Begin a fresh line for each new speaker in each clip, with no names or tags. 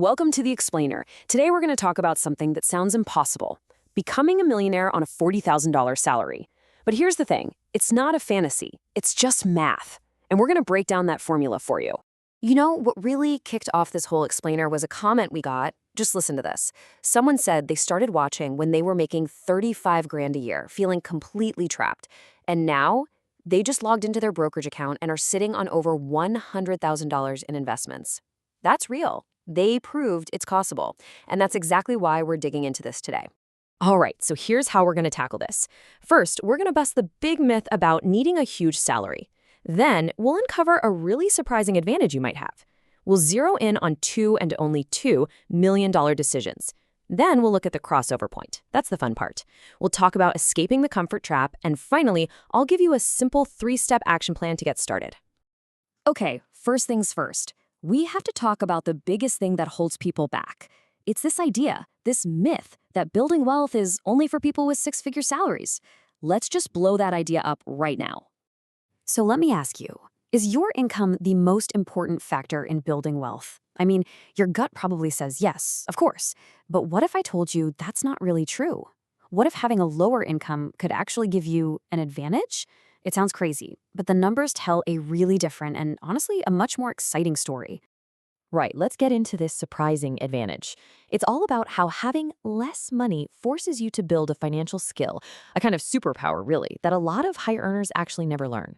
Welcome to The Explainer. Today we're going to talk about something that sounds impossible: becoming a millionaire on a $40,000 salary. But here's the thing, it's not a fantasy, it's just math. And we're going to break down that formula for you. You know, what really kicked off this whole explainer was a comment we got. Just listen to this. Someone said they started watching when they were making 35 grand a year, feeling completely trapped. And now they just logged into their brokerage account and are sitting on over $100,000 in investments. That's real. They proved it's possible. And that's exactly why we're digging into this today. All right, so here's how we're going to tackle this. First, we're going to bust the big myth about needing a huge salary. Then, we'll uncover a really surprising advantage you might have. We'll zero in on two and only $2 million decisions. Then we'll look at the crossover point. That's the fun part. We'll talk about escaping the comfort trap, and finally, I'll give you a simple 3-step action plan to get started. Okay, first things first. We have to talk about the biggest thing that holds people back. It's this idea, this myth, that building wealth is only for people with 6-figure salaries. Let's just blow that idea up right now. So let me ask you, is your income the most important factor in building wealth? I mean, your gut probably says yes, of course. But what if I told you that's not really true? What if having a lower income could actually give you an advantage? It sounds crazy, but the numbers tell a really different and honestly a much more exciting story. Right, let's get into this surprising advantage. It's all about how having less money forces you to build a financial skill, a kind of superpower really, that a lot of high earners actually never learn.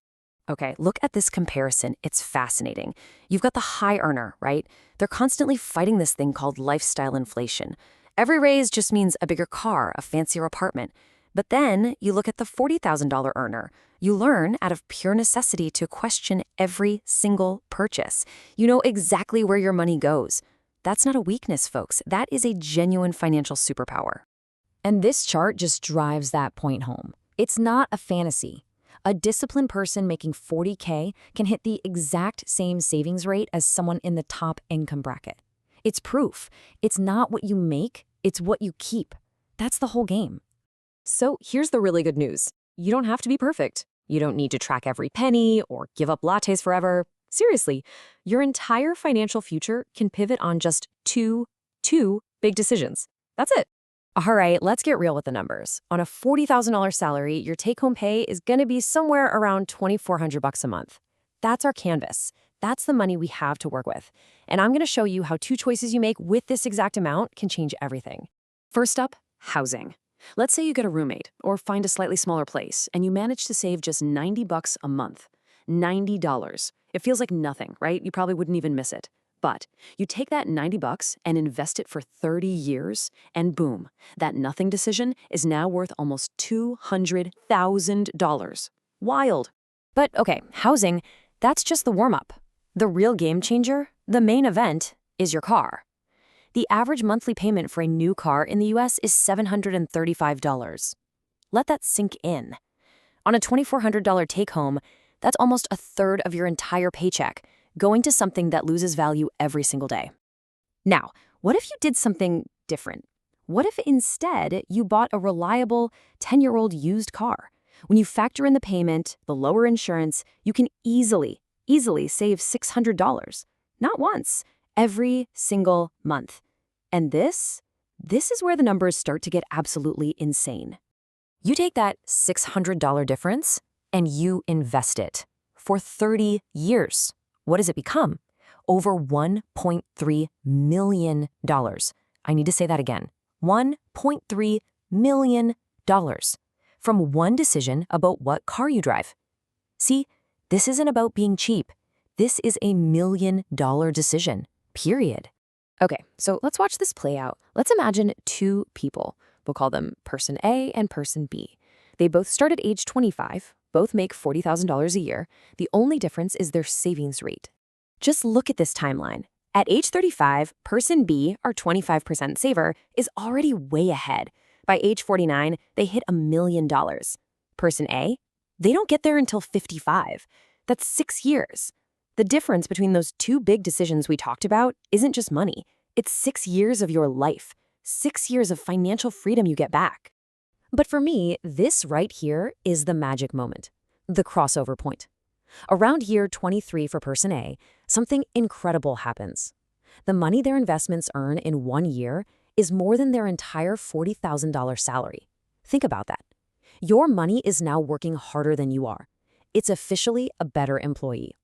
Okay, look at this comparison. It's fascinating. You've got the high earner, right? They're constantly fighting this thing called lifestyle inflation. Every raise just means a bigger car, a fancier apartment. But then you look at the $40,000 earner. You learn out of pure necessity to question every single purchase. You know exactly where your money goes. That's not a weakness, folks. That is a genuine financial superpower. And this chart just drives that point home. It's not a fantasy. A disciplined person making $40K can hit the exact same savings rate as someone in the top income bracket. It's proof. It's not what you make, it's what you keep. That's the whole game. So here's the really good news. You don't have to be perfect. You don't need to track every penny or give up lattes forever. Seriously, your entire financial future can pivot on just two big decisions. That's it. All right, let's get real with the numbers. On a $40,000 salary, your take-home pay is going to be somewhere around $2,400 a month. That's our canvas. That's the money we have to work with. And I'm going to show you how 2 choices you make with this exact amount can change everything. First up, housing. Let's say you get a roommate or find a slightly smaller place and you manage to save just $90 a month. $90. It feels like nothing, right? You probably wouldn't even miss it. But you take that $90 and invest it for 30 years, and boom, that nothing decision is now worth almost $200,000. Wild. But okay, housing, that's just the warm-up. The real game changer, the main event, is your car. The average monthly payment for a new car in the US is $735. Let that sink in. On a $2,400 take-home, that's almost a third of your entire paycheck, going to something that loses value every single day. Now, what if you did something different? What if instead you bought a reliable 10-year-old used car? When you factor in the payment, the lower insurance, you can easily save $600. Not once, every single month. And this is where the numbers start to get absolutely insane. You take that $600 difference and you invest it for 30 years. What does it become? Over $1.3 million. I need to say that again. $1.3 million from one decision about what car you drive. See, this isn't about being cheap. This is a $1 million decision, period. Okay, so let's watch this play out. Let's imagine 2 people. We'll call them person A and person B. They both start at age 25, both make $40,000 a year. The only difference is their savings rate. Just look at this timeline. At age 35, person B, our 25% saver, is already way ahead. By age 49, they hit $1 million. Person A, they don't get there until 55. That's 6 years. The difference between those 2 big decisions we talked about isn't just money. It's 6 years of your life, 6 years of financial freedom you get back. But for me, this right here is the magic moment, the crossover point. Around year 23 for person A, something incredible happens. The money their investments earn in 1 year is more than their entire $40,000 salary. Think about that. Your money is now working harder than you are. It's officially a better employee.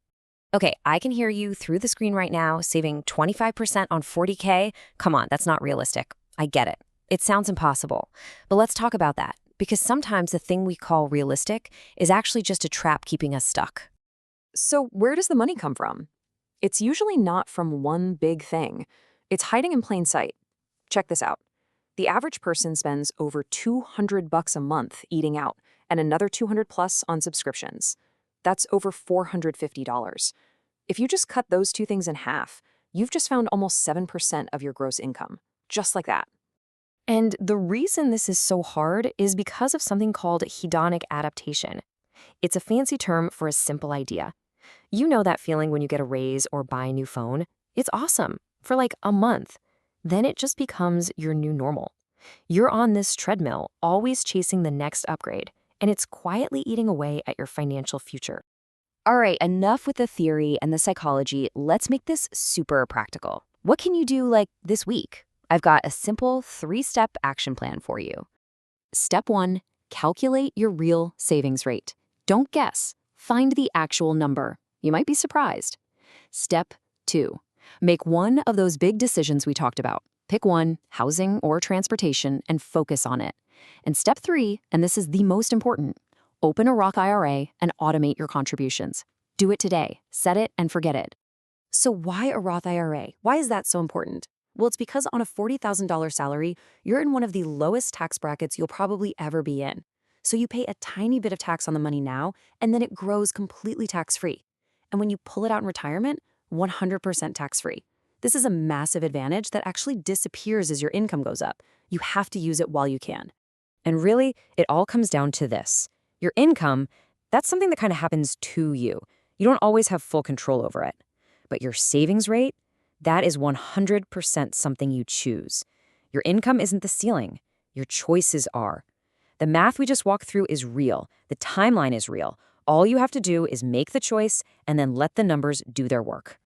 Okay, I can hear you through the screen right now saving 25% on 40K. Come on, that's not realistic. I get it. It sounds impossible. But let's talk about that, because sometimes the thing we call realistic is actually just a trap keeping us stuck. So where does the money come from? It's usually not from one big thing. It's hiding in plain sight. Check this out. The average person spends over $200 a month eating out and another 200 plus on subscriptions. That's over $450. If you just cut those two things in half, you've just found almost 7% of your gross income, just like that. And the reason this is so hard is because of something called hedonic adaptation. It's a fancy term for a simple idea. You know that feeling when you get a raise or buy a new phone? It's awesome for like a month. Then it just becomes your new normal. You're on this treadmill, always chasing the next upgrade, and it's quietly eating away at your financial future. All right, enough with the theory and the psychology. Let's make this super practical. What can you do like this week? I've got a simple 3-step action plan for you. Step 1, calculate your real savings rate. Don't guess. Find the actual number. You might be surprised. Step 2, make one of those big decisions we talked about. Pick one, housing or transportation, and focus on it. And step 3, and this is the most important, open a Roth IRA and automate your contributions. Do it today. Set it and forget it. So why a Roth IRA? Why is that so important? Well, it's because on a $40,000 salary, you're in one of the lowest tax brackets you'll probably ever be in. So you pay a tiny bit of tax on the money now, and then it grows completely tax-free. And when you pull it out in retirement, 100% tax-free. This is a massive advantage that actually disappears as your income goes up. You have to use it while you can. And really, it all comes down to this. Your income, that's something that kind of happens to you. You don't always have full control over it. But your savings rate, that is 100% something you choose. Your income isn't the ceiling. Your choices are. The math we just walked through is real. The timeline is real. All you have to do is make the choice and then let the numbers do their work.